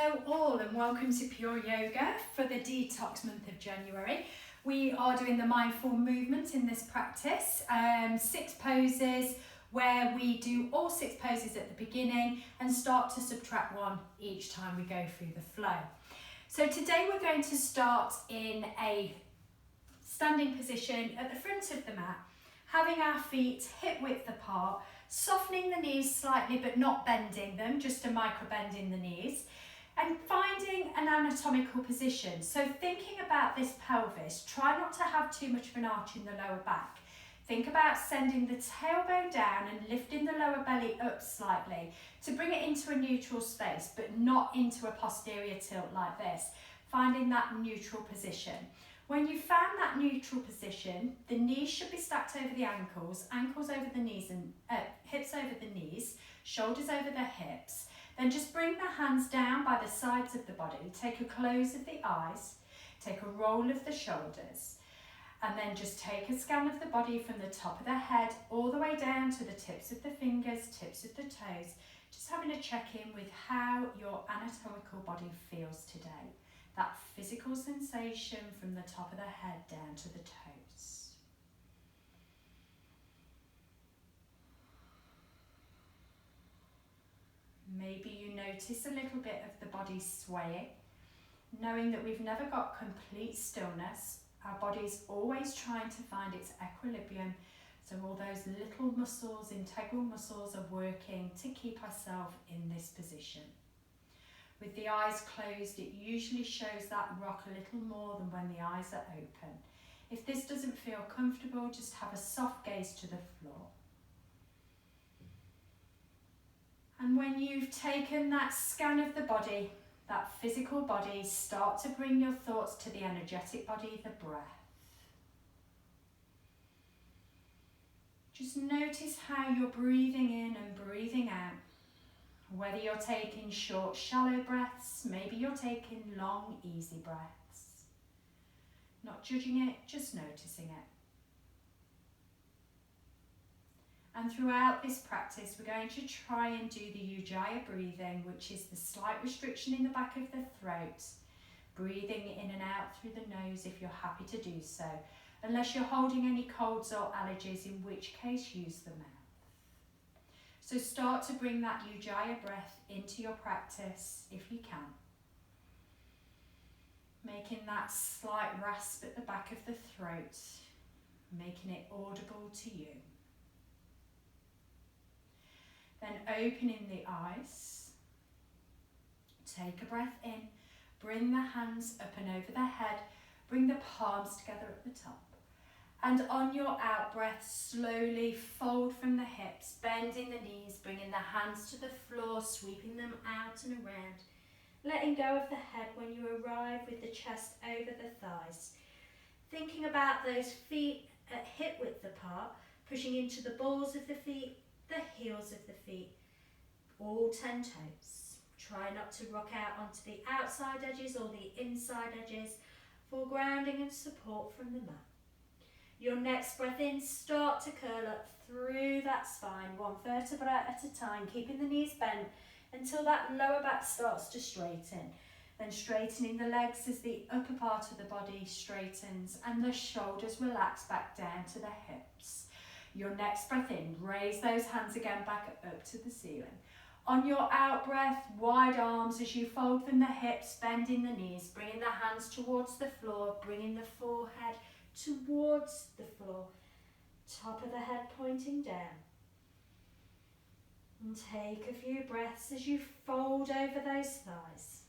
Hello all and welcome to Pure Yoga for the Detox month of January. We are doing the mindful movement in this practice, 6 poses where we do all 6 poses at the beginning and start to subtract 1 each time we go through the flow. So today we're going to start in a standing position at the front of the mat, having our feet hip width apart, softening the knees slightly but not bending them, just a micro bend in the knees, and finding an anatomical position. So thinking about this pelvis, try not to have too much of an arch in the lower back. Think about sending the tailbone down and lifting the lower belly up slightly to bring it into a neutral space, but not into a posterior tilt like this. Finding that neutral position. When you've found that neutral position, the knees should be stacked over the ankles, ankles over the knees and hips over the knees, shoulders over the hips. Then just bring the hands down by the sides of the body. Take a close of the eyes, take a roll of the shoulders, and then just take a scan of the body from the top of the head all the way down to the tips of the fingers, tips of the toes, just having a check-in with how your anatomical body feels today. That physical sensation from the top of the head down to the toes. Maybe you notice a little bit of the body swaying, knowing that we've never got complete stillness. Our body's always trying to find its equilibrium, so all those little muscles, integral muscles, are working to keep ourselves in this position. With the eyes closed, it usually shows that rock a little more than when the eyes are open. If this doesn't feel comfortable, just have a soft gaze to the floor. And when you've taken that scan of the body, that physical body, start to bring your thoughts to the energetic body, the breath. Just notice how you're breathing in and breathing out. Whether you're taking short, shallow breaths, maybe you're taking long, easy breaths. Not judging it, just noticing it. And throughout this practice, we're going to try and do the Ujjayi breathing, which is the slight restriction in the back of the throat. Breathing in and out through the nose if you're happy to do so, unless you're holding any colds or allergies, in which case use the mouth. So start to bring that Ujjayi breath into your practice if you can. Making that slight rasp at the back of the throat, making it audible to you. Then opening the eyes, take a breath in, bring the hands up and over the head, bring the palms together at the top. And on your out breath, slowly fold from the hips, bending the knees, bringing the hands to the floor, sweeping them out and around. Letting go of the head when you arrive with the chest over the thighs. Thinking about those feet at hip width apart, pushing into the balls of the feet, the heels of the feet, all 10 toes. Try not to rock out onto the outside edges or the inside edges for grounding and support from the mat. Your next breath in, start to curl up through that spine, 1 vertebra at a time, keeping the knees bent until that lower back starts to straighten. Then straightening the legs as the upper part of the body straightens and the shoulders relax back down to the hips. Your next breath in, raise those hands again back up to the ceiling. On your out breath, wide arms as you fold from the hips, bending the knees, bringing the hands towards the floor, bringing the forehead towards the floor, top of the head pointing down. And take a few breaths as you fold over those thighs.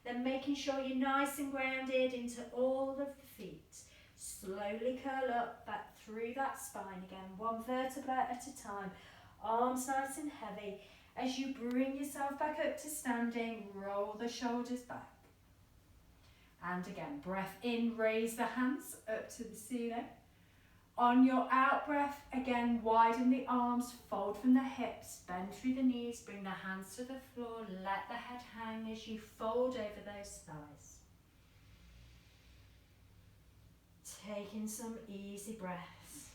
Then making sure you're nice and grounded into all of the feet. Slowly curl up back through that spine again, 1 vertebra at a time. Arms nice and heavy. As you bring yourself back up to standing, roll the shoulders back. And again, breath in, raise the hands up to the ceiling. On your out breath, again, widen the arms, fold from the hips, bend through the knees, bring the hands to the floor, let the head hang as you fold over those thighs. Taking some easy breaths.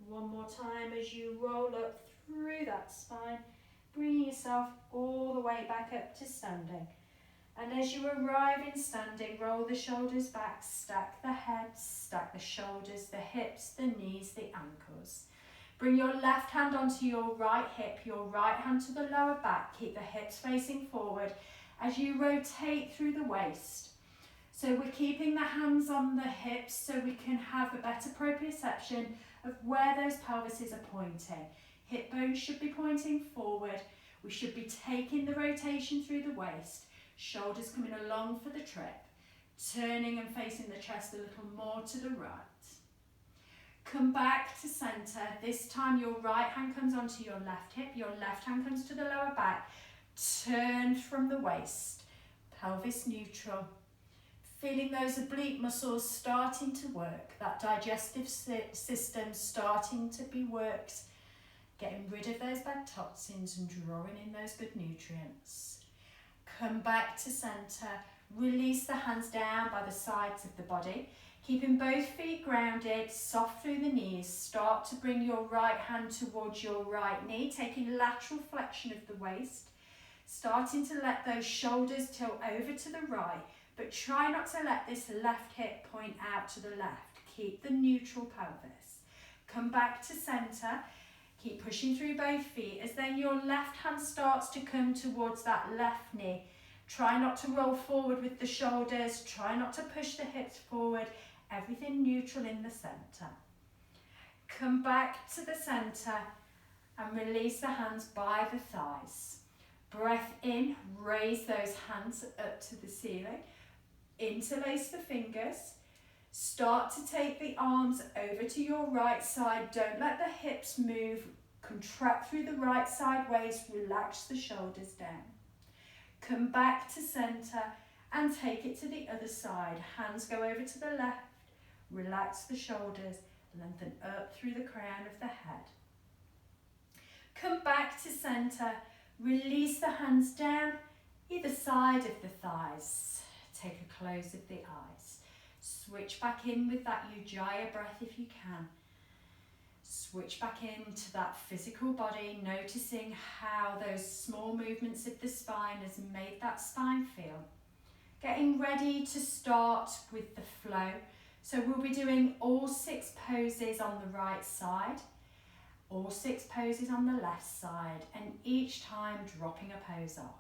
One more time as you roll up through that spine, bringing yourself all the way back up to standing. And as you arrive in standing, roll the shoulders back, stack the head, stack the shoulders, the hips, the knees, the ankles. Bring your left hand onto your right hip, your right hand to the lower back. Keep the hips facing forward as you rotate through the waist. So we're keeping the hands on the hips so we can have a better proprioception of where those pelvises are pointing. Hip bones should be pointing forward. We should be taking the rotation through the waist. Shoulders coming along for the trip. Turning and facing the chest a little more to the right. Come back to centre. This time your right hand comes onto your left hip. Your left hand comes to the lower back. Turn from the waist. Pelvis neutral. Feeling those oblique muscles starting to work. That digestive system starting to be worked. Getting rid of those bad toxins and drawing in those good nutrients. Come back to centre. Release the hands down by the sides of the body. Keeping both feet grounded, soft through the knees. Start to bring your right hand towards your right knee, taking lateral flexion of the waist. Starting to let those shoulders tilt over to the right, but try not to let this left hip point out to the left. Keep the neutral pelvis. Come back to centre. Keep pushing through both feet as then your left hand starts to come towards that left knee. Try not to roll forward with the shoulders. Try not to push the hips forward. Everything neutral in the centre. Come back to the centre and release the hands by the thighs. Breath in, raise those hands up to the ceiling. Interlace the fingers. Start to take the arms over to your right side. Don't let the hips move. Contract through the right side waist. Relax the shoulders down. Come back to centre and take it to the other side. Hands go over to the left. Relax the shoulders. Lengthen up through the crown of the head. Come back to centre. Release the hands down either side of the thighs. Take a close of the eyes. Switch back in with that Ujjayi breath if you can. Switch back into that physical body, noticing how those small movements of the spine has made that spine feel. Getting ready to start with the flow. So we'll be doing all 6 poses on the right side, all 6 poses on the left side, and each time dropping a pose off.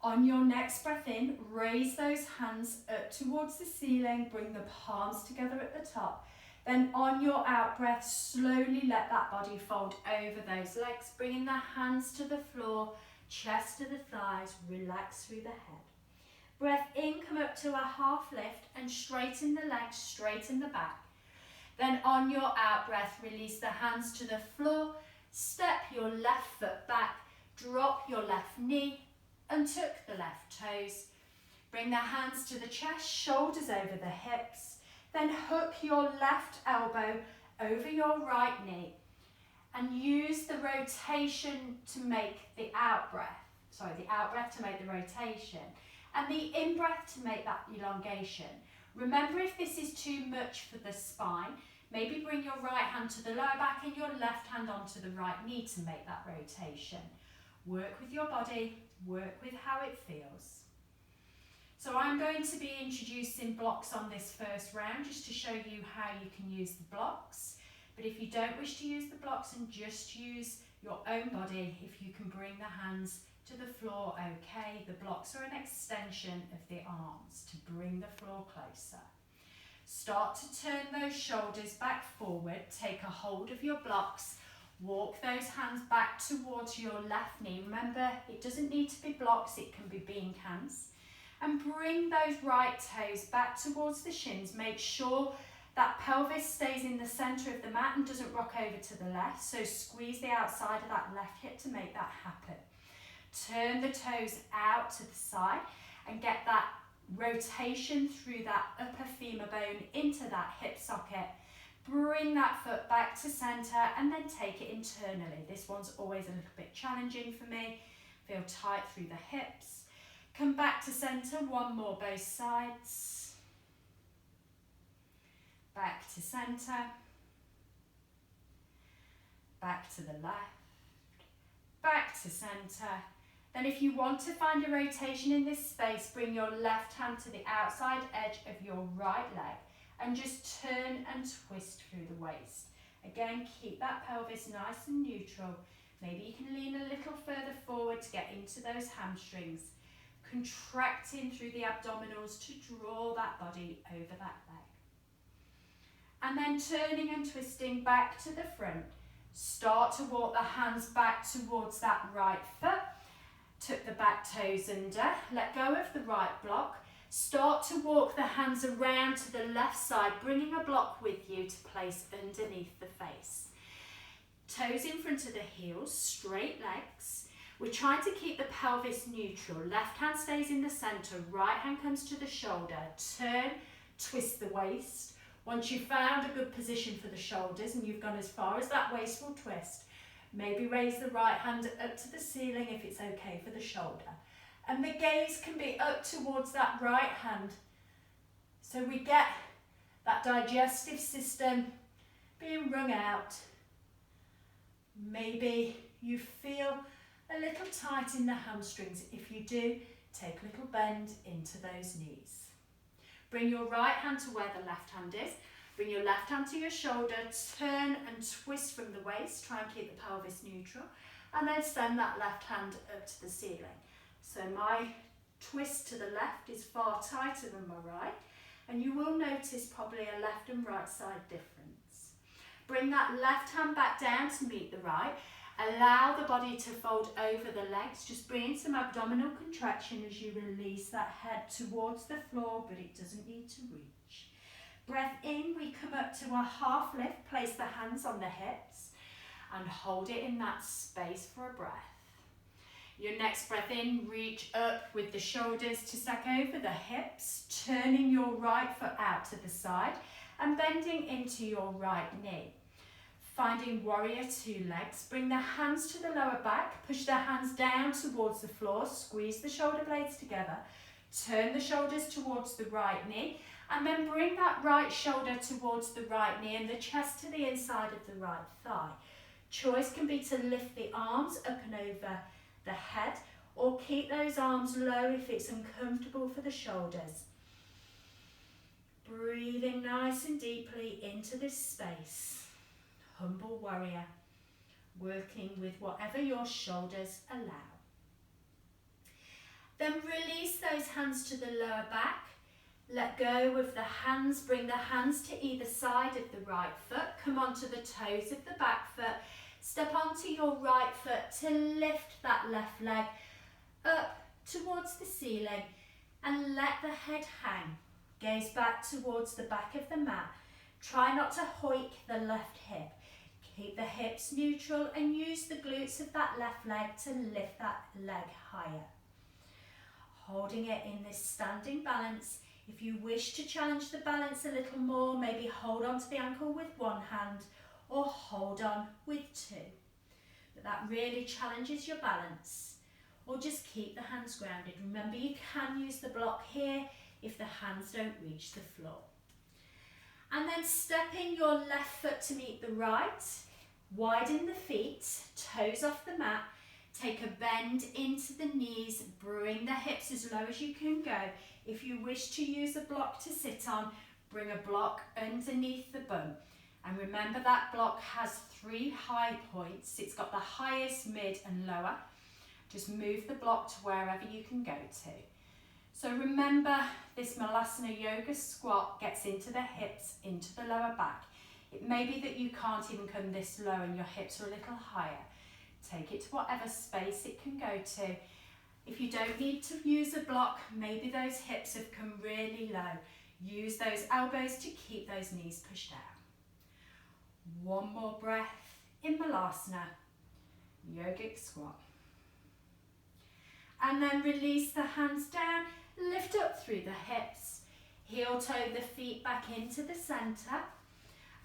On your next breath in, raise those hands up towards the ceiling, bring the palms together at the top. Then on your out breath, slowly let that body fold over those legs, bringing the hands to the floor, chest to the thighs, relax through the head. Breath in, come up to a half lift and straighten the legs, straighten the back. Then on your out breath, release the hands to the floor, step your left foot back, drop your left knee, and tuck the left toes. Bring the hands to the chest, shoulders over the hips. Then hook your left elbow over your right knee and use the rotation to make the out breath. The out breath to make the rotation and the in breath to make that elongation. Remember, if this is too much for the spine, maybe bring your right hand to the lower back and your left hand onto the right knee to make that rotation. Work with your body, work with how it feels. So I'm going to be introducing blocks on this first round just to show you how you can use the blocks. But if you don't wish to use the blocks and just use your own body, if you can bring the hands to the floor, okay. The blocks are an extension of the arms to bring the floor closer. Start to turn those shoulders back forward, take a hold of your blocks, walk those hands back towards your left knee. Remember, it doesn't need to be blocks, it can be bean cans. And bring those right toes back towards the shins. Make sure that pelvis stays in the centre of the mat and doesn't rock over to the left. So squeeze the outside of that left hip to make that happen. Turn the toes out to the side and get that rotation through that upper femur bone into that hip socket. Bring that foot back to centre and then take it internally. This one's always a little bit challenging for me. Feel tight through the hips. Come back to centre, one more both sides. Back to centre. back to the left, back to centre. Then if you want to find a rotation in this space, bring your left hand to the outside edge of your right leg and just turn and twist through the waist. Again, keep that pelvis nice and neutral. Maybe you can lean a little further forward to get into those hamstrings. Contracting through the abdominals to draw that body over that leg. And then turning and twisting back to the front. Start to walk the hands back towards that right foot. Tuck the back toes under. Let go of the right block. Start to walk the hands around to the left side, bringing a block with you to place underneath the face. Toes in front of the heels, straight legs. We're trying to keep the pelvis neutral. Left hand stays in the centre, right hand comes to the shoulder. Turn, twist the waist. Once you've found a good position for the shoulders and you've gone as far as that waist will twist, maybe raise the right hand up to the ceiling if it's okay for the shoulder. And the gaze can be up towards that right hand. So we get that digestive system being wrung out. Maybe you feel a little tight in the hamstrings. If you do, take a little bend into those knees. Bring your right hand to where the left hand is. Bring your left hand to your shoulder. Turn and twist from the waist. Try and keep the pelvis neutral. And then send that left hand up to the ceiling. So my twist to the left is far tighter than my right. And you will notice probably a left and right side difference. Bring that left hand back down to meet the right. Allow the body to fold over the legs. Just bring in some abdominal contraction as you release that head towards the floor, but it doesn't need to reach. Breath in, we come up to a half lift. Place the hands on the hips and hold it in that space for a breath. Your next breath in, reach up with the shoulders to stack over the hips, turning your right foot out to the side and bending into your right knee. Finding warrior two legs, bring the hands to the lower back, push the hands down towards the floor, squeeze the shoulder blades together, turn the shoulders towards the right knee, and then bring that right shoulder towards the right knee and the chest to the inside of the right thigh. Choice can be to lift the arms up and over the head, or keep those arms low if it's uncomfortable for the shoulders. Breathing nice and deeply into this space. Humble warrior, working with whatever your shoulders allow. Then release those hands to the lower back. Let go of the hands, bring the hands to either side of the right foot. Come onto the toes of the back foot. Step onto your right foot to lift that left leg up towards the ceiling and let the head hang. Gaze back towards the back of the mat. Try not to hoik the left hip. Keep the hips neutral and use the glutes of that left leg to lift that leg higher. Holding it in this standing balance. If you wish to challenge the balance a little more, maybe hold on to the ankle with one hand or hold on with two. But that really challenges your balance. Or just keep the hands grounded. Remember, you can use the block here if the hands don't reach the floor. And then stepping your left foot to meet the right, widen the feet, toes off the mat, take a bend into the knees, bring the hips as low as you can go. If you wish to use a block to sit on, bring a block underneath the bum. And remember that block has 3 high points. It's got the highest, mid and lower. Just move the block to wherever you can go to. So remember, this Malasana yoga squat gets into the hips, into the lower back. It may be that you can't even come this low and your hips are a little higher. Take it to whatever space it can go to. If you don't need to use a block, maybe those hips have come really low. Use those elbows to keep those knees pushed down. One more breath in Malasana, yogic squat. And then release the hands down, lift up through the hips, heel toe the feet back into the centre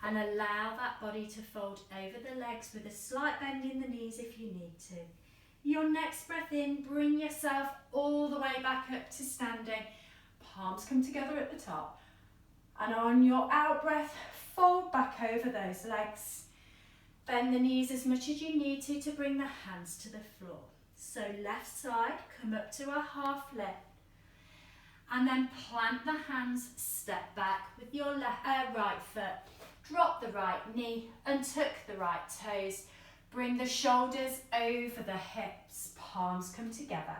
and allow that body to fold over the legs with a slight bend in the knees if you need to. Your next breath in, bring yourself all the way back up to standing. Palms come together at the top. And on your out breath, fold back over those legs. Bend the knees as much as you need to bring the hands to the floor. So left side, come up to a half lift. And then plant the hands, step back with your right foot. Drop the right knee and tuck the right toes. Bring the shoulders over the hips, palms come together.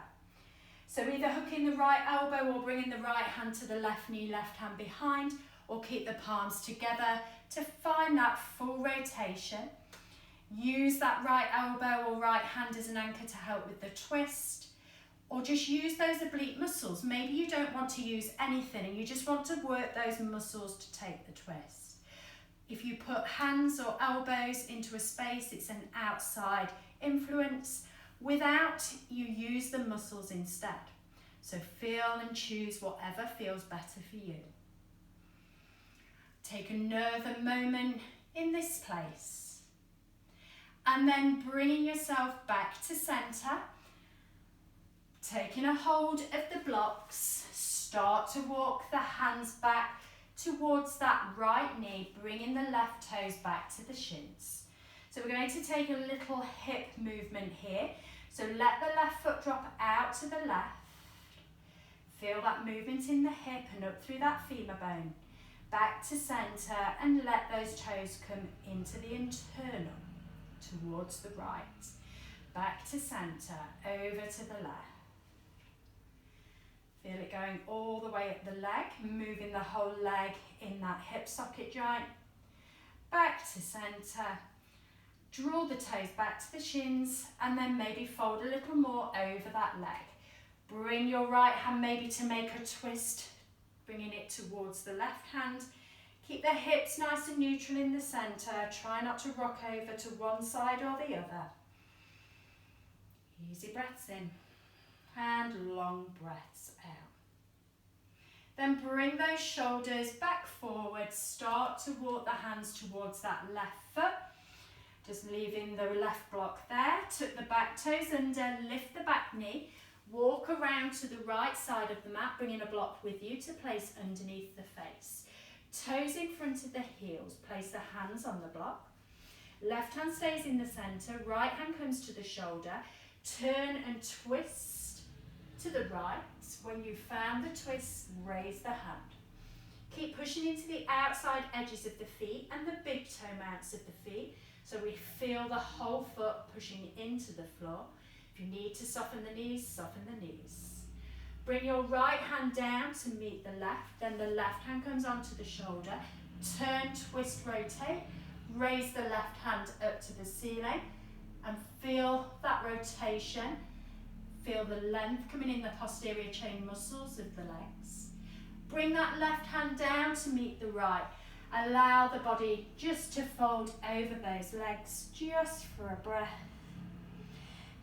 So either hooking the right elbow or bringing the right hand to the left knee, left hand behind, or keep the palms together to find that full rotation. Use that right elbow or right hand as an anchor to help with the twist, or just use those oblique muscles. Maybe you don't want to use anything and you just want to work those muscles to take the twist. If you put hands or elbows into a space, it's an outside influence. Without, you use the muscles instead. So feel and choose whatever feels better for you. Take another moment in this place. And then bringing yourself back to center. Taking a hold of the blocks. Start to walk the hands back towards that right knee, bringing the left toes back to the shins. So we're going to take a little hip movement here. So let the left foot drop out to the left. Feel that movement in the hip and up through that femur bone. Back to center and let those toes come into the internal, towards the right. Back to center, over to the left. Feel it going all the way up the leg, moving the whole leg in that hip socket joint. Back to center. Draw the toes back to the shins and then maybe fold a little more over that leg. Bring your right hand maybe to make a twist, bringing it towards the left hand. Keep the hips nice and neutral in the center. Try not to rock over to one side or the other. Easy breaths in and long breaths out. Then bring those shoulders back forward. Start to walk the hands towards that left foot. Just leaving the left block there. Tuck the back toes under, lift the back knee. Walk around to the right side of the mat, bringing a block with you to place underneath the face. Toes in front of the heels. Place the hands on the block. Left hand stays in the center. Right hand comes to the shoulder. Turn and twist to the right. When you've found the twist, raise the hand. Keep pushing into the outside edges of the feet and the big toe mounts of the feet. So we feel the whole foot pushing into the floor. If you need to soften the knees, soften the knees. Bring your right hand down to meet the left. Then the left hand comes onto the shoulder. Turn, twist, rotate. Raise the left hand up to the ceiling. And feel that rotation. Feel the length coming in the posterior chain muscles of the legs. Bring that left hand down to meet the right. Allow the body just to fold over those legs, just for a breath.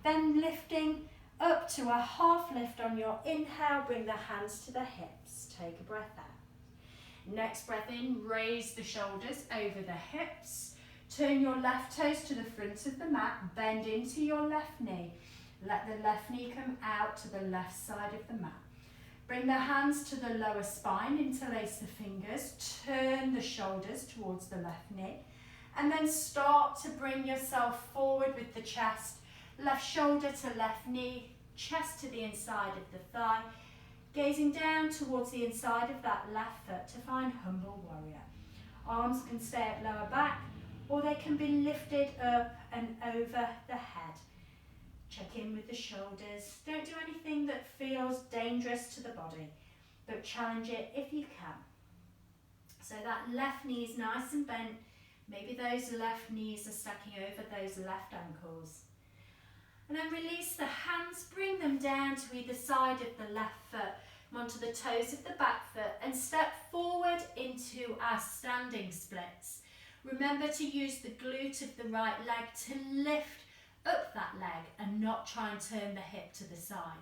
Then lifting up to a half lift on your inhale, bring the hands to the hips. Take a breath out. Next breath in, raise the shoulders over the hips. Turn your left toes to the front of the mat, bend into your left knee. Let the left knee come out to the left side of the mat. Bring the hands to the lower spine, interlace the fingers, turn the shoulders towards the left knee, and then start to bring yourself forward with the chest, left shoulder to left knee, chest to the inside of the thigh, gazing down towards the inside of that left foot to find humble warrior. Arms can stay at lower back, or they can be lifted up and over the head. Check in with the shoulders. Don't do anything that feels dangerous to the body, but challenge it if you can. So that left knee is nice and bent. Maybe those left knees are stacking over those left ankles. And then release the hands, bring them down to either side of the left foot, onto the toes of the back foot, and step forward into our standing splits. Remember to use the glute of the right leg to lift up that leg and not try and turn the hip to the side.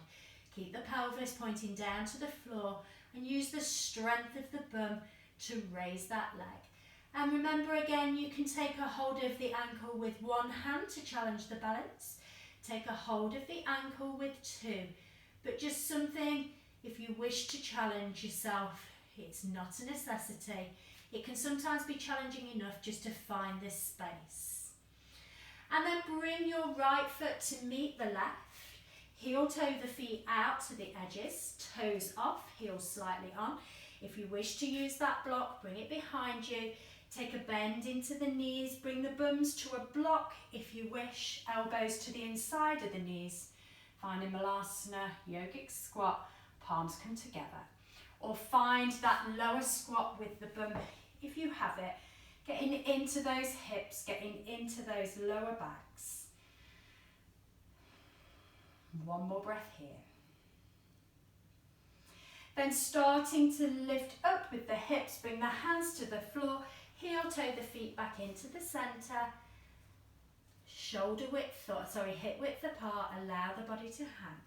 Keep the pelvis pointing down to the floor and use the strength of the bum to raise that leg. And remember again, you can take a hold of the ankle with one hand to challenge the balance. Take a hold of the ankle with two, but just something if you wish to challenge yourself. It's not a necessity. It can sometimes be challenging enough just to find this space. And then bring your right foot to meet the left. Heel toe the feet out to the edges, toes off, heels slightly on. If you wish to use that block, bring it behind you. Take a bend into the knees, bring the bums to a block if you wish, elbows to the inside of the knees. Find a Malasana, yogic squat, palms come together. Or find that lower squat with the bum if you have it. Getting into those hips, getting into those lower backs. One more breath here. Then starting to lift up with the hips, bring the hands to the floor, heel toe the feet back into the centre. Shoulder width, hip width apart, allow the body to hang.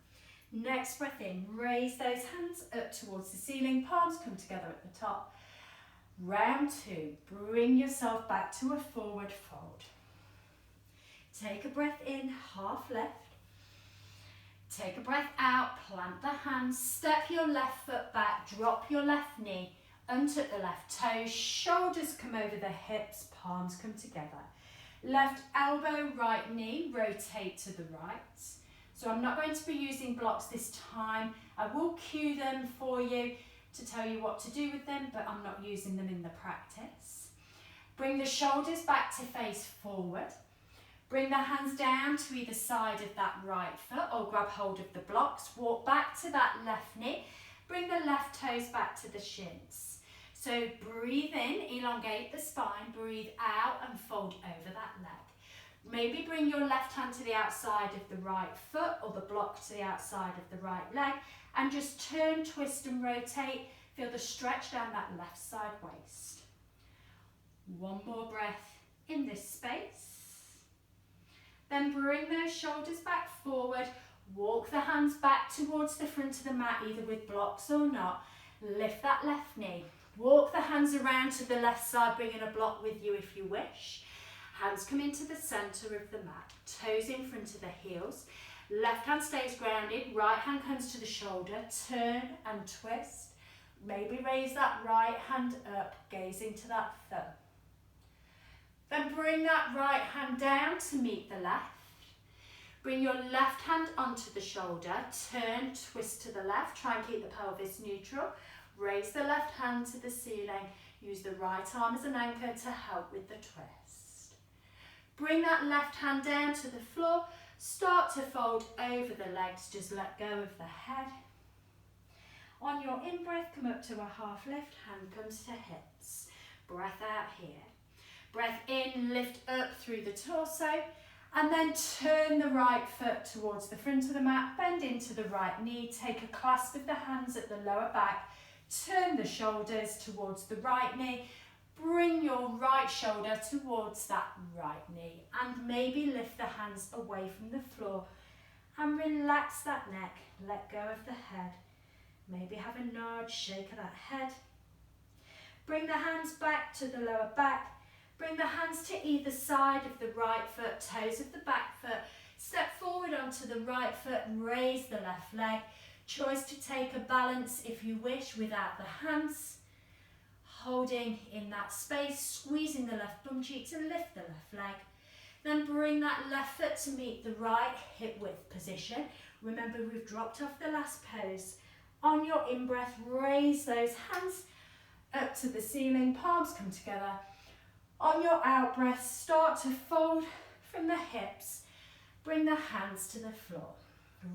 Next breath in, raise those hands up towards the ceiling, palms come together at the top. Round two, bring yourself back to a forward fold. Take a breath in, half left. Take a breath out, plant the hands, step your left foot back, drop your left knee, untuck the left toes, shoulders come over the hips, palms come together. Left elbow, right knee, rotate to the right. So I'm not going to be using blocks this time. I will cue them for you to tell you what to do with them, but I'm not using them in the practice. Bring the shoulders back to face forward. Bring the hands down to either side of that right foot or grab hold of the blocks. Walk back to that left knee. Bring the left toes back to the shins. So breathe in, elongate the spine. Breathe out and fold over that leg. Maybe bring your left hand to the outside of the right foot or the block to the outside of the right leg and just turn, twist and rotate. Feel the stretch down that left side waist. One more breath in this space. Then bring those shoulders back forward. Walk the hands back towards the front of the mat, either with blocks or not. Lift that left knee. Walk the hands around to the left side, bringing a block with you if you wish. Hands come into the centre of the mat. Toes in front of the heels. Left hand stays grounded. Right hand comes to the shoulder. Turn and twist. Maybe raise that right hand up, gazing to that thumb. Then bring that right hand down to meet the left. Bring your left hand onto the shoulder. Turn, twist to the left. Try and keep the pelvis neutral. Raise the left hand to the ceiling. Use the right arm as an anchor to help with the twist. Bring that left hand down to the floor. Start to fold over the legs. Just let go of the head. On your in-breath, come up to a half lift. Hand comes to hips. Breath out here. Breath in, lift up through the torso, and then turn the right foot towards the front of the mat, bend into the right knee, take a clasp of the hands at the lower back, turn the shoulders towards the right knee, bring your right shoulder towards that right knee, and maybe lift the hands away from the floor, and relax that neck, let go of the head, maybe have a nod, shake of that head, bring the hands back to the lower back. Bring the hands to either side of the right foot, toes of the back foot. Step forward onto the right foot and raise the left leg. Choice to take a balance if you wish without the hands. Holding in that space, squeezing the left bum cheek to lift the left leg. Then bring that left foot to meet the right hip width position. Remember, we've dropped off the last pose. On your in-breath, raise those hands up to the ceiling, palms come together. On your out-breath, start to fold from the hips. Bring the hands to the floor.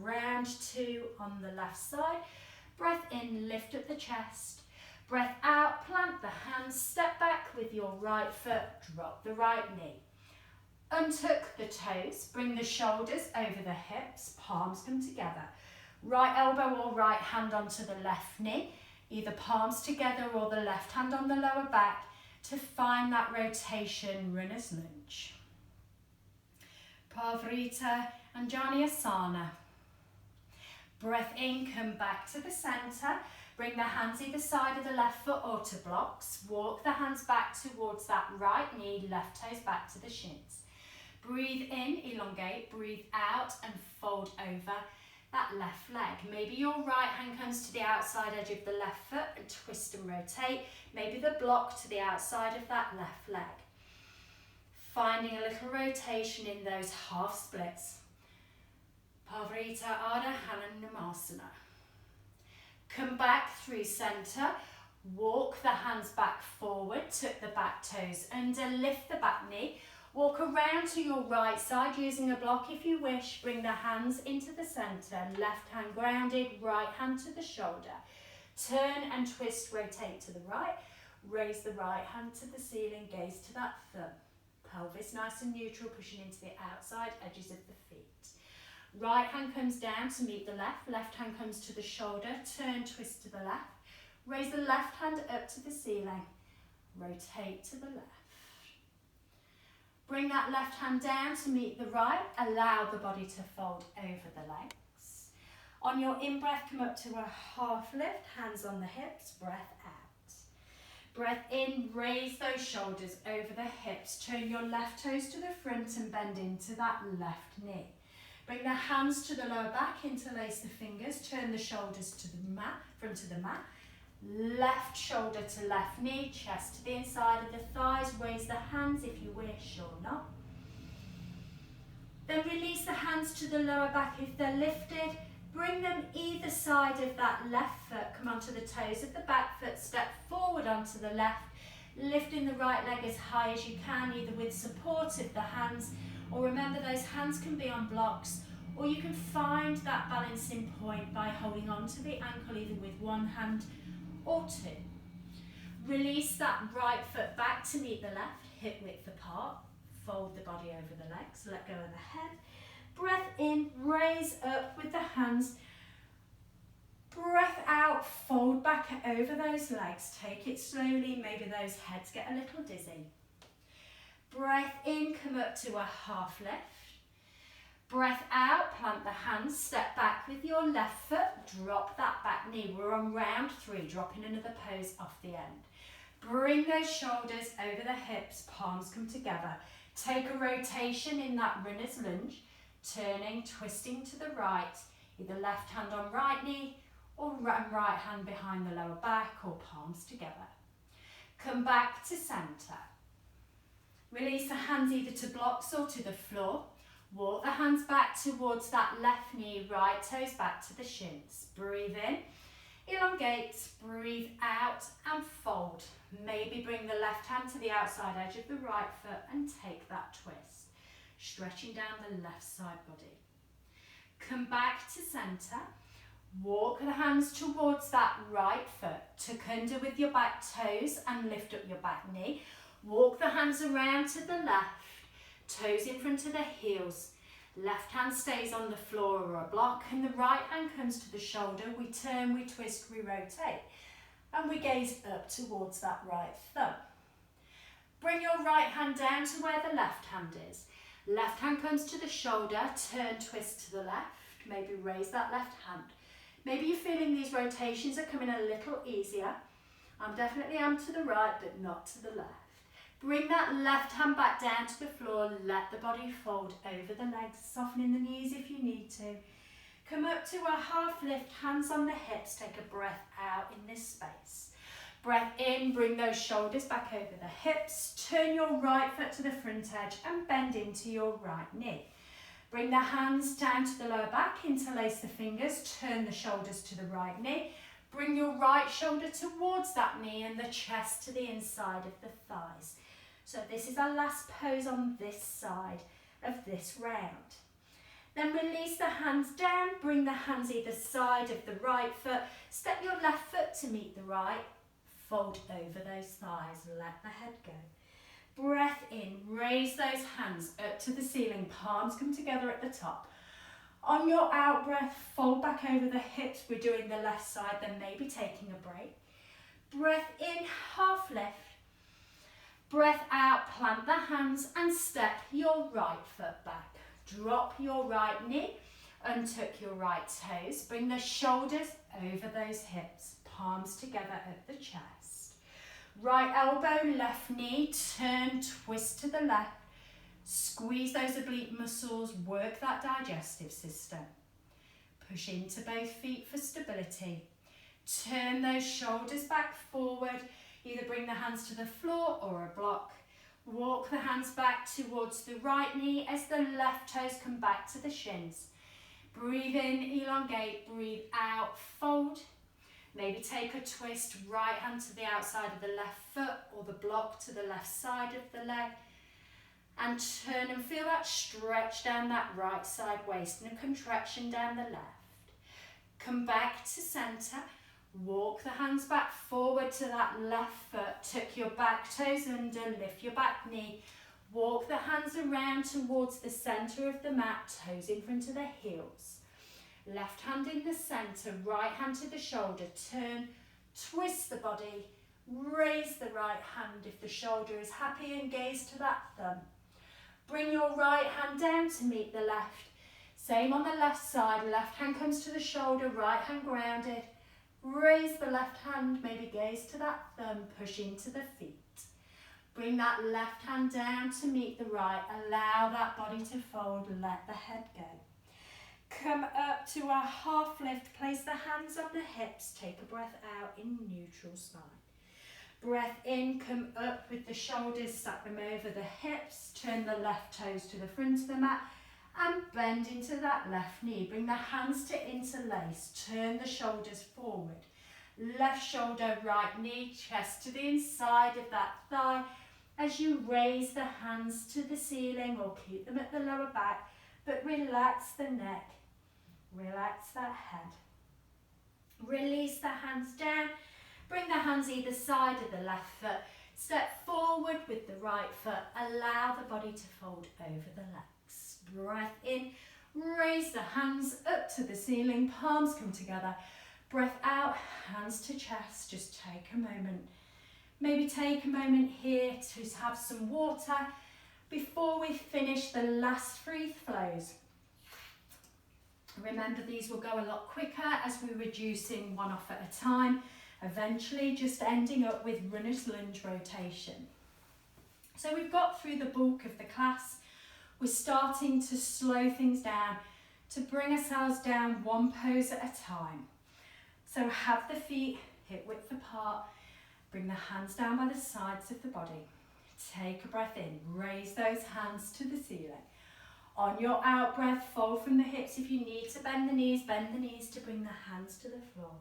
Round two on the left side. Breath in, lift up the chest. Breath out, plant the hands, step back with your right foot, drop the right knee. Untuck the toes, bring the shoulders over the hips, palms come together. Right elbow or right hand onto the left knee, either palms together or the left hand on the lower back, to find that rotation, runner's lunge. Pavrita Anjaneyasana. Breath in, come back to the centre. Bring the hands either side of the left foot or to blocks. Walk the hands back towards that right knee, left toes back to the shins. Breathe in, elongate, breathe out and fold over that left leg. Maybe your right hand comes to the outside edge of the left foot and twist and rotate. Maybe the block to the outside of that left leg. Finding a little rotation in those half splits. Pavarita Ardha Hanumasana. Come back through centre. Walk the hands back forward, tuck the back toes under, lift the back knee. Walk around to your right side using a block if you wish. Bring the hands into the centre. Left hand grounded, right hand to the shoulder. Turn and twist, rotate to the right. Raise the right hand to the ceiling, gaze to that thumb. Pelvis nice and neutral, pushing into the outside edges of the feet. Right hand comes down to meet the left. Left hand comes to the shoulder. Turn, twist to the left. Raise the left hand up to the ceiling. Rotate to the left. Bring that left hand down to meet the right. Allow the body to fold over the legs. On your in-breath, come up to a half lift. Hands on the hips. Breath out. Breath in, raise those shoulders over the hips. Turn your left toes to the front and bend into that left knee. Bring the hands to the lower back, interlace the fingers. Turn the shoulders to the mat, front of the mat. Left shoulder to left knee, chest to the inside of the thighs. Raise the hands if you wish or not. Then release the hands to the lower back if they're lifted. Bring them either side of that left foot. Come onto the toes of the back foot. Step forward onto the left. Lifting the right leg as high as you can, either with support of the hands, or remember those hands can be on blocks, or you can find that balancing point by holding on to the ankle either with one hand or two. Release that right foot back to meet the left, hip width apart. Fold the body over the legs, let go of the head. Breath in, raise up with the hands. Breath out, fold back over those legs. Take it slowly, maybe those heads get a little dizzy. Breath in, come up to a half lift. Breath out, plant the hands, step back with your left foot, drop that back knee. We're on round 3, dropping another pose off the end. Bring those shoulders over the hips, palms come together. Take a rotation in that runner's lunge, turning, twisting to the right, either left hand on right knee or right hand behind the lower back or palms together. Come back to centre. Release the hands either to blocks or to the floor. Walk the hands back towards that left knee, right toes back to the shins. Breathe in, elongate, breathe out and fold. Maybe bring the left hand to the outside edge of the right foot and take that twist. Stretching down the left side body. Come back to centre. Walk the hands towards that right foot. Tuck under with your back toes and lift up your back knee. Walk the hands around to the left. Toes in front of the heels. Left hand stays on the floor or a block and the right hand comes to the shoulder. We turn, we twist, we rotate. And we gaze up towards that right thumb. Bring your right hand down to where the left hand is. Left hand comes to the shoulder, turn, twist to the left. Maybe raise that left hand. Maybe you're feeling these rotations are coming a little easier. I'm definitely to the right, but not to the left. Bring that left hand back down to the floor, let the body fold over the legs, softening the knees if you need to. Come up to a half lift, hands on the hips, take a breath out in this space. Breath in, bring those shoulders back over the hips, turn your right foot to the front edge and bend into your right knee. Bring the hands down to the lower back, interlace the fingers, turn the shoulders to the right knee. Bring your right shoulder towards that knee and the chest to the inside of the thighs. So this is our last pose on this side of this round. Then release the hands down, bring the hands either side of the right foot, step your left foot to meet the right, fold over those thighs, let the head go. Breath in, raise those hands up to the ceiling, palms come together at the top. On your out breath, fold back over the hips, we're doing the left side, then maybe taking a break. Breath in, half lift. Breath out, plant the hands and step your right foot back. Drop your right knee, untuck your right toes, bring the shoulders over those hips, palms together at the chest. Right elbow, left knee, turn, twist to the left. Squeeze those oblique muscles, work that digestive system. Push into both feet for stability. Turn those shoulders back forward. Either bring the hands to the floor or a block. Walk the hands back towards the right knee as the left toes come back to the shins. Breathe in, elongate, breathe out, fold. Maybe take a twist, right hand to the outside of the left foot or the block to the left side of the leg. And turn and feel that stretch down that right side waist and a contraction down the left. Come back to centre. Walk the hands back forward to that left foot. Tuck your back toes under, lift your back knee. Walk the hands around towards the centre of the mat, toes in front of the heels. Left hand in the centre, right hand to the shoulder. Turn, twist the body, raise the right hand if the shoulder is happy and gaze to that thumb. Bring your right hand down to meet the left. Same on the left side, left hand comes to the shoulder, right hand grounded. Raise the left hand, maybe gaze to that thumb, push into the feet. Bring that left hand down to meet the right. Allow that body to fold, let the head go. Come up to a half lift, place the hands on the hips, take a breath out in neutral spine. Breath in, come up with the shoulders, stack them over the hips, turn the left toes to the front of the mat and bend into that left knee. Bring the hands to interlace, turn the shoulders forward. Left shoulder, right knee, chest to the inside of that thigh as you raise the hands to the ceiling or keep them at the lower back, but relax the neck, relax that head. Release the hands down, bring the hands either side of the left foot, step forward with the right foot, allow the body to fold over the legs. Breath in, raise the hands up to the ceiling, palms come together. Breath out, hands to chest, just take a moment. Maybe take a moment here to have some water before we finish the last 3 flows. Remember, these will go a lot quicker as we're reducing one off at a time, eventually just ending up with runner's lunge rotation. So we've got through the bulk of the class. We're starting to slow things down to bring ourselves down one pose at a time. So have the feet hip width apart, bring the hands down by the sides of the body. Take a breath in, raise those hands to the ceiling. On your out breath, fold from the hips. If you need to bend the knees to bring the hands to the floor.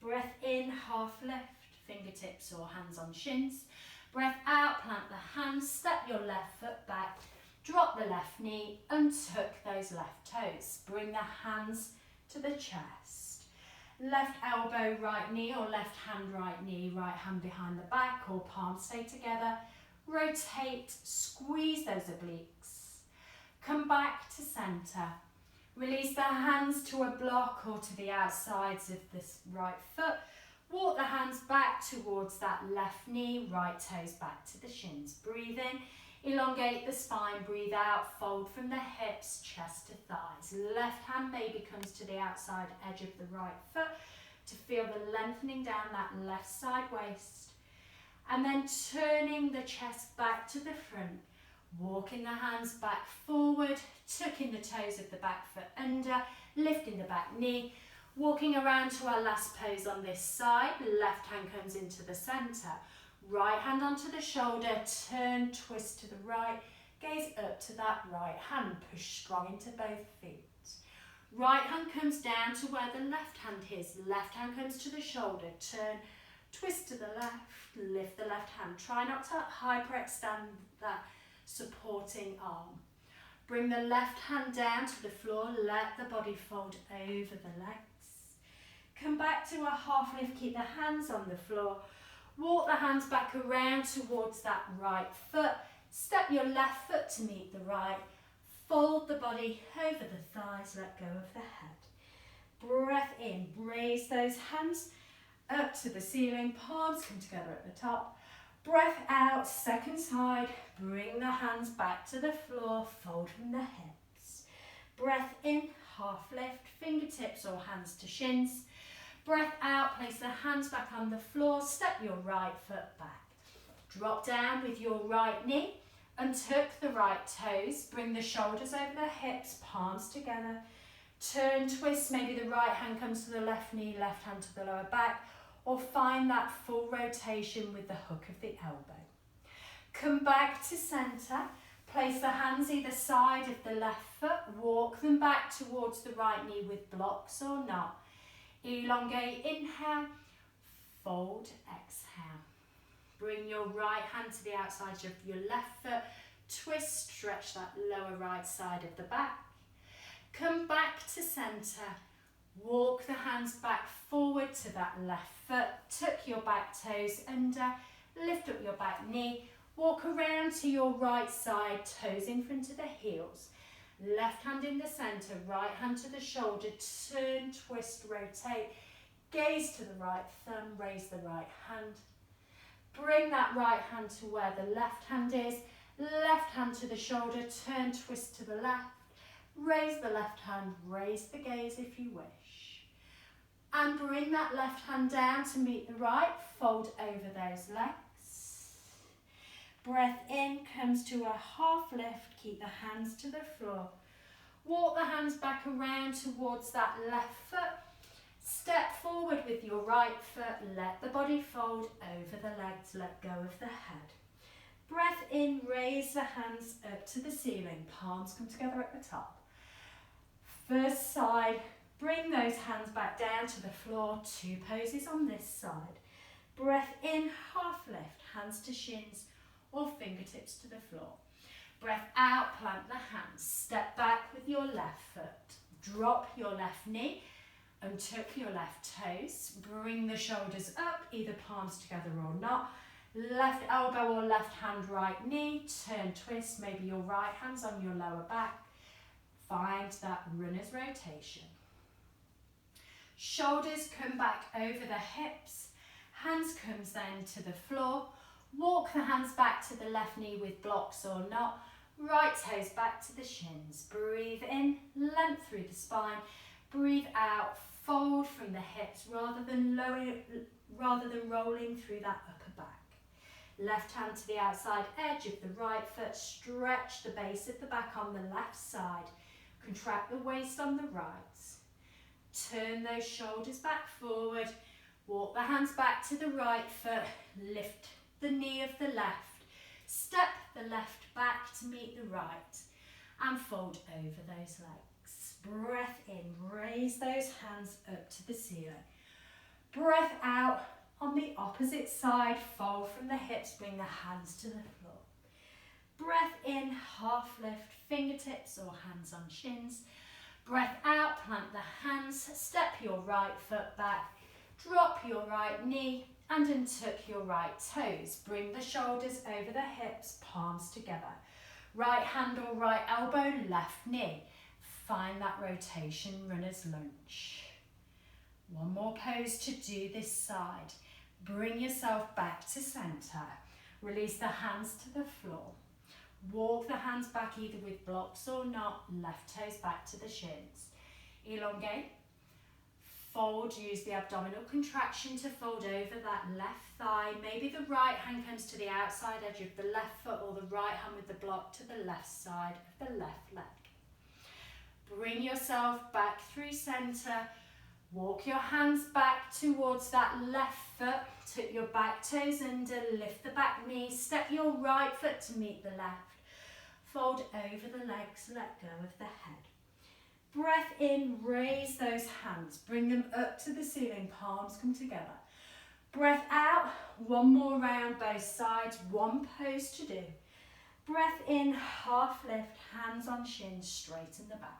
Breath in, half lift, fingertips or hands on shins. Breath out, plant the hands, step your left foot back. Drop the left knee and tuck those left toes. Bring the hands to the chest. Left elbow, right knee, or left hand, right knee, right hand behind the back, or palms stay together. Rotate, squeeze those obliques. Come back to centre. Release the hands to a block or to the outsides of this right foot. Walk the hands back towards that left knee, right toes back to the shins. Breathe in. Elongate the spine, breathe out, fold from the hips, chest to thighs. Left hand maybe comes to the outside edge of the right foot to feel the lengthening down that left side waist. And then turning the chest back to the front, walking the hands back forward, tucking the toes of the back foot under, lifting the back knee, walking around to our last pose on this side. Left hand comes into the centre. Right hand onto the shoulder, turn, twist to the right, gaze up to that right hand, push strong into both feet. Right hand comes down to where the left hand is, left hand comes to the shoulder, turn, twist to the left, lift the left hand. Try not to hyperextend that supporting arm. Bring the left hand down to the floor, let the body fold over the legs. Come back to a half lift, keep the hands on the floor. Walk the hands back around towards that right foot. Step your left foot to meet the right. Fold the body over the thighs, let go of the head. Breath in, raise those hands up to the ceiling, palms come together at the top. Breath out, second side, bring the hands back to the floor, fold from the hips. Breath in, half lift, fingertips or hands to shins. Breath out, place the hands back on the floor, step your right foot back. Drop down with your right knee and tuck the right toes. Bring the shoulders over the hips, palms together. Turn, twist, maybe the right hand comes to the left knee, left hand to the lower back, or find that full rotation with the hook of the elbow. Come back to centre. Place the hands either side of the left foot. Walk them back towards the right knee with blocks or not. Elongate, inhale. Fold, exhale. Bring your right hand to the outside of your left foot. Twist, stretch that lower right side of the back. Come back to centre. Walk the hands back forward to that left foot. Tuck your back toes under. Lift up your back knee. Walk around to your right side, toes in front of the heels. Left hand in the centre, right hand to the shoulder. Turn, twist, rotate. Gaze to the right thumb, raise the right hand. Bring that right hand to where the left hand is. Left hand to the shoulder, turn, twist to the left. Raise the left hand, raise the gaze if you wish. And bring that left hand down to meet the right, fold over those legs. Breath in comes to a half lift, keep the hands to the floor. Walk the hands back around towards that left foot. Step forward with your right foot, let the body fold over the legs, let go of the head. Breath in, raise the hands up to the ceiling, palms come together at the top. First side, bring those hands back down to the floor, two poses on this side. Breath in, half lift, hands to shins or fingertips to the floor. Breath out, plant the hands, step back with your left foot, drop your left knee, and tuck your left toes. Bring the shoulders up, either palms together or not. Left elbow or left hand, right knee. Turn, twist, maybe your right hand's on your lower back. Find that runner's rotation. Shoulders come back over the hips. Hands comes then to the floor. Walk the hands back to the left knee with blocks or not. Right toes back to the shins. Breathe in, length through the spine. Breathe out, fold from the hips rather than rolling through that upper back. Left hand to the outside edge of the right foot. Stretch the base of the back on the left side. Contract the waist on the right. Turn those shoulders back forward. Walk the hands back to the right foot. Lift the knee of the left. Step the left back to meet the right. And fold over those legs. Breath in, raise those hands up to the ceiling. Breath out, on the opposite side, fold from the hips, bring the hands to the floor. Breath in, half lift, fingertips or hands on shins. Breath out, plant the hands, step your right foot back, drop your right knee and untuck your right toes. Bring the shoulders over the hips, palms together. Right hand or right elbow, left knee. Find that rotation, runner's lunge. One more pose to do this side. Bring yourself back to centre. Release the hands to the floor. Walk the hands back either with blocks or not. Left toes back to the shins. Elongate. Fold, use the abdominal contraction to fold over that left thigh. Maybe the right hand comes to the outside edge of the left foot or the right hand with the block to the left side of the left leg. Bring yourself back through centre. Walk your hands back towards that left foot. Tuck your back toes under, lift the back knee. Step your right foot to meet the left. Fold over the legs, let go of the head. Breath in, raise those hands. Bring them up to the ceiling, palms come together. Breath out, one more round, both sides, one pose to do. Breath in, half lift, hands on shins, straighten the back.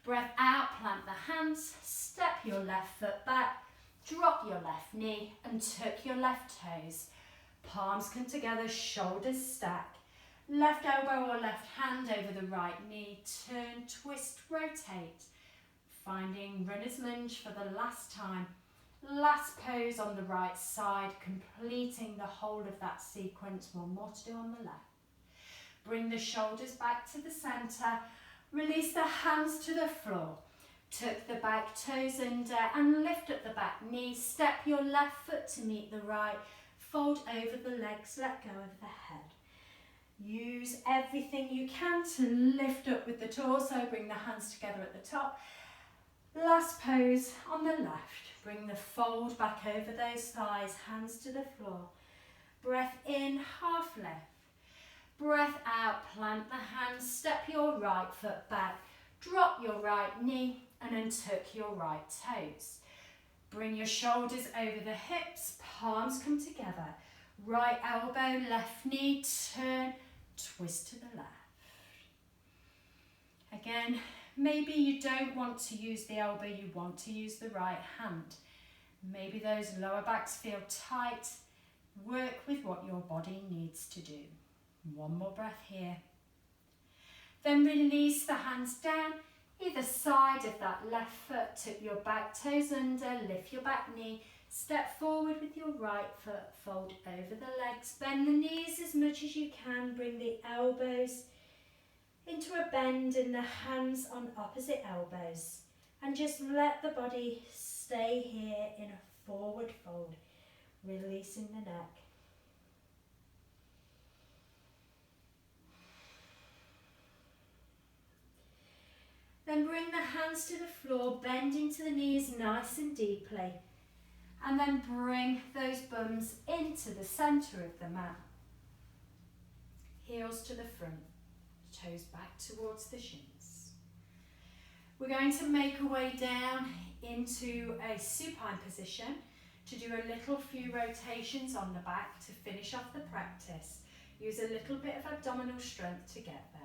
Breath out, plant the hands, step your left foot back, drop your left knee and tuck your left toes. Palms come together, shoulders stack. Left elbow or left hand over the right knee, turn, twist, rotate. Finding runner's lunge for the last time. Last pose on the right side, completing the whole of that sequence. One more to do on the left. Bring the shoulders back to the centre. Release the hands to the floor. Tuck the back toes under and lift up the back knee. Step your left foot to meet the right. Fold over the legs, let go of the head. Use everything you can to lift up with the torso. Bring the hands together at the top. Last pose on the left. Bring the fold back over those thighs, hands to the floor. Breath in, half lift. Breath out, plant the hands, step your right foot back, drop your right knee and untuck your right toes. Bring your shoulders over the hips, palms come together. Right elbow, left knee, turn, twist to the left. Again, maybe you don't want to use the elbow, you want to use the right hand. Maybe those lower backs feel tight. Work with what your body needs to do. One more breath here. Then release the hands down, either side of that left foot, tuck your back toes under, lift your back knee, step forward with your right foot, fold over the legs, bend the knees as much as you can, bring the elbows into a bend and the hands on opposite elbows, and just let the body stay here in a forward fold, releasing the neck. Then bring the hands to the floor, bend into the knees nice and deeply, and then bring those bums into the centre of the mat. Heels to the front, toes back towards the shins. We're going to make our way down into a supine position to do a little few rotations on the back to finish off the practice. Use a little bit of abdominal strength to get there.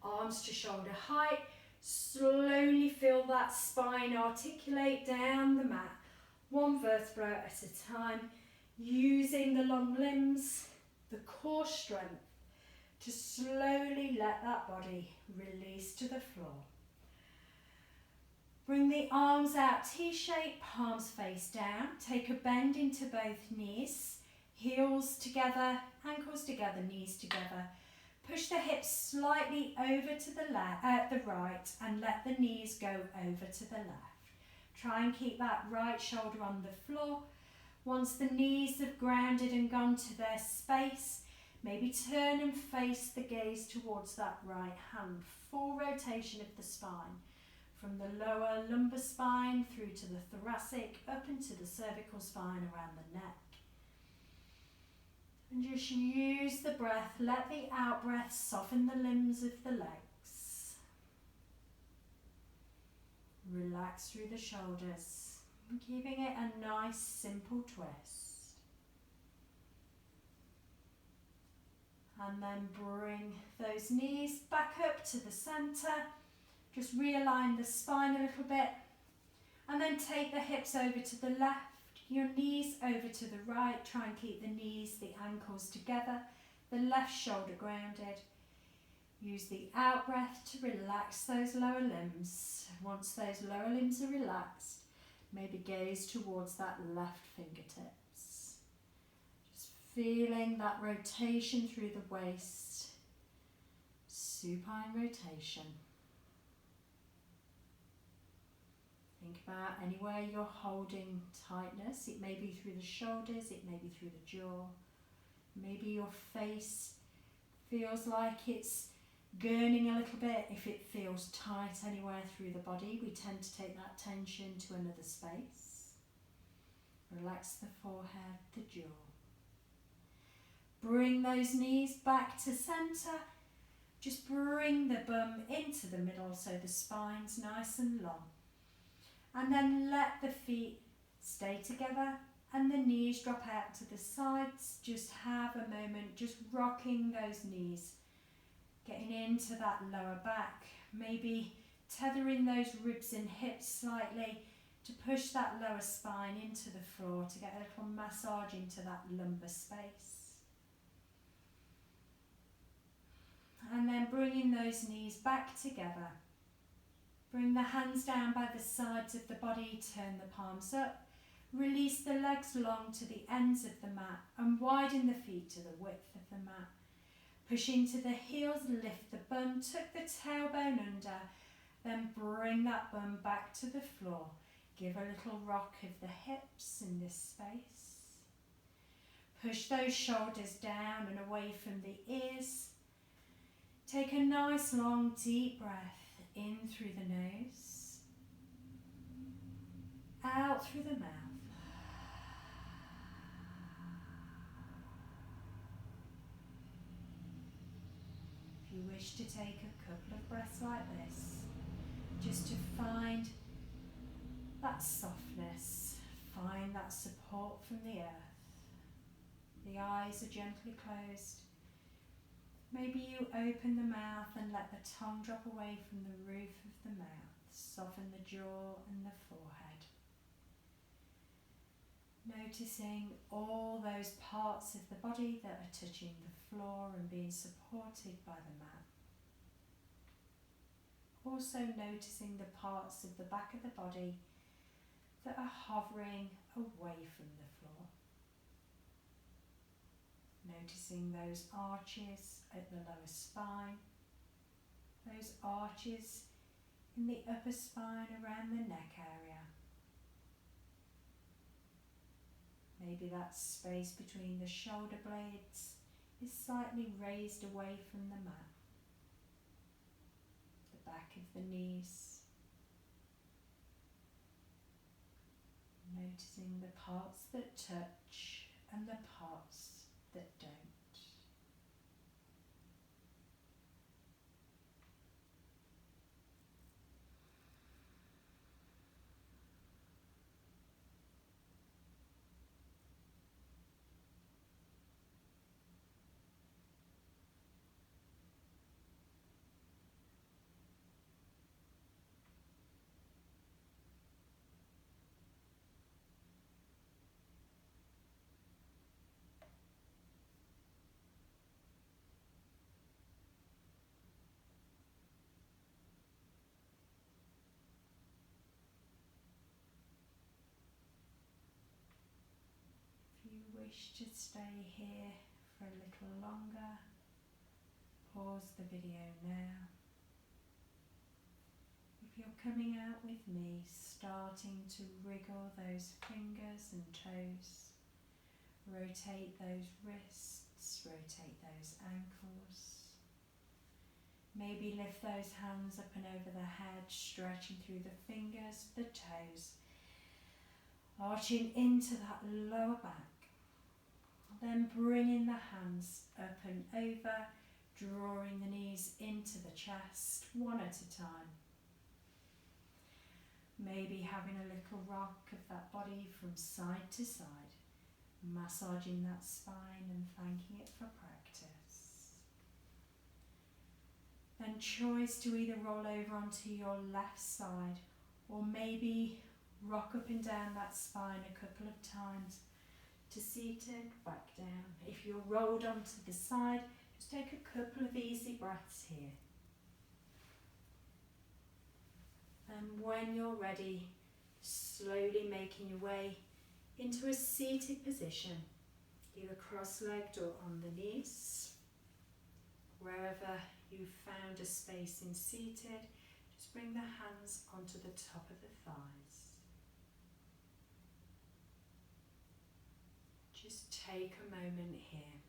Arms to shoulder height. Slowly feel that spine articulate down the mat, one vertebra at a time, using the long limbs, the core strength, to slowly let that body release to the floor. Bring the arms out T-shape, palms face down. Take a bend into both knees, heels together, ankles together, knees together. Push the hips slightly over to the right and let the knees go over to the left. Try and keep that right shoulder on the floor. Once the knees have grounded and gone to their space, maybe turn and face the gaze towards that right hand. Full rotation of the spine, from the lower lumbar spine through to the thoracic, up into the cervical spine around the neck. And just use the breath, let the out breath soften the limbs of the legs. Relax through the shoulders, keeping it a nice simple twist. And then bring those knees back up to the centre. Just realign the spine a little bit. And then take the hips over to the left. Your knees over to the right, try and keep the knees, the ankles together, the left shoulder grounded. Use the out breath to relax those lower limbs. Once those lower limbs are relaxed, maybe gaze towards that left fingertips. Just feeling that rotation through the waist, supine rotation. Think about anywhere you're holding tightness. It may be through the shoulders, it may be through the jaw. Maybe your face feels like it's gurning a little bit. If it feels tight anywhere through the body, we tend to take that tension to another space. Relax the forehead, the jaw. Bring those knees back to centre. Just bring the bum into the middle so the spine's nice and long. And then let the feet stay together and the knees drop out to the sides. Just have a moment, just rocking those knees, getting into that lower back, maybe tethering those ribs and hips slightly to push that lower spine into the floor to get a little massage into that lumbar space. And then bringing those knees back together. Bring the hands down by the sides of the body, turn the palms up, release the legs long to the ends of the mat and widen the feet to the width of the mat. Push into the heels, lift the bum, tuck the tailbone under, then bring that bum back to the floor. Give a little rock of the hips in this space. Push those shoulders down and away from the ears. Take a nice long deep breath. In through the nose, out through the mouth. wish to take a couple of breaths like this, just to find that softness, find that support from the earth. The eyes are gently closed. Maybe you open the mouth and let the tongue drop away from the roof of the mouth. Soften the jaw and the forehead. Noticing all those parts of the body that are touching the floor and being supported by the mat. Also noticing the parts of the back of the body that are hovering away from the floor. Noticing those arches at the lower spine, those arches in the upper spine around the neck area. Maybe that space between the shoulder blades is slightly raised away from the mat. The back of the knees. Noticing the parts that touch and the parts that don't. If you wish to stay here for a little longer, pause the video now. If you're coming out with me, starting to wriggle those fingers and toes, rotate those wrists, rotate those ankles. Maybe lift those hands up and over the head, stretching through the fingers, the toes, arching into that lower back. Then bringing the hands up and over, drawing the knees into the chest, one at a time. Maybe having a little rock of that body from side to side, massaging that spine and thanking it for practice. Then choice to either roll over onto your left side or maybe rock up and down that spine a couple of times to seated, back down. If you're rolled onto the side, just take a couple of easy breaths here. And when you're ready, slowly making your way into a seated position, either cross-legged or on the knees. Wherever you've found a space in seated, just bring the hands onto the top of the thighs. Just take a moment here,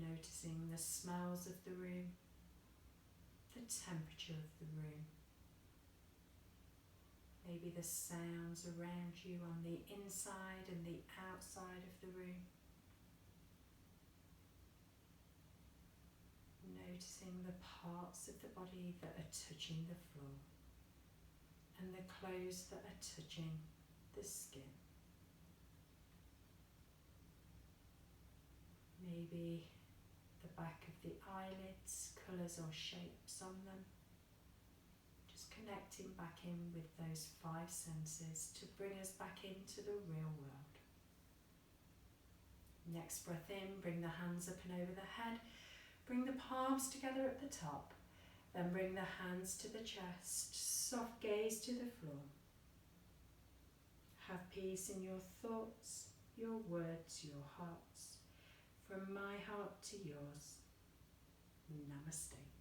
noticing the smells of the room, the temperature of the room, maybe the sounds around you on the inside and the outside of the room. Noticing the parts of the body that are touching the floor and the clothes that are touching the skin. Maybe the back of the eyelids, colours or shapes on them. Just connecting back in with those five senses to bring us back into the real world. Next breath in, bring the hands up and over the head. Bring the palms together at the top. Then bring the hands to the chest. Soft gaze to the floor. Have peace in your thoughts, your words, your hearts. From my heart to yours. Namaste.